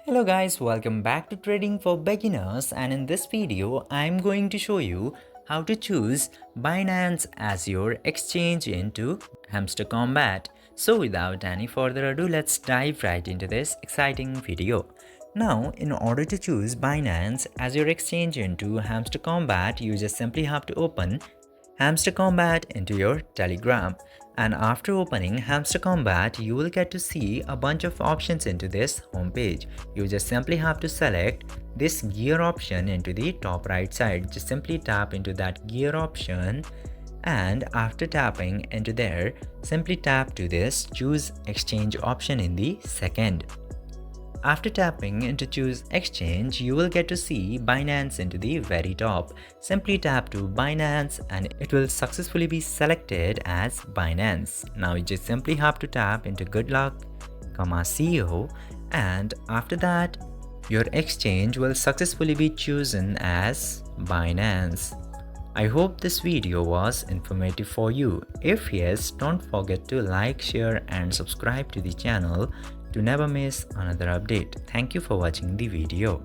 Hello guys, welcome back to Trading for Beginners, and in this video I'm going to show you how to choose Binance as your exchange into Hamster Kombat. So without any further ado, let's dive right into this exciting video. Now, in order to choose Binance as your exchange into Hamster Kombat, you just simply have to open Hamster Kombat into your Telegram. And after opening Hamster Kombat, you will get to see a bunch of options into this homepage. You just simply have to select this gear option into the top right side. Just simply tap into that gear option, and after tapping into there, simply tap to this choose exchange option in the second. After tapping into choose exchange, you will get to see Binance into the very top. Simply tap to Binance and it will successfully be selected as Binance. Now you just simply have to tap into good luck, CEO, and after that your exchange will successfully be chosen as Binance. I hope this video was informative for you. If yes, don't forget to like, share and subscribe to the channel to never miss another update. Thank you for watching the video.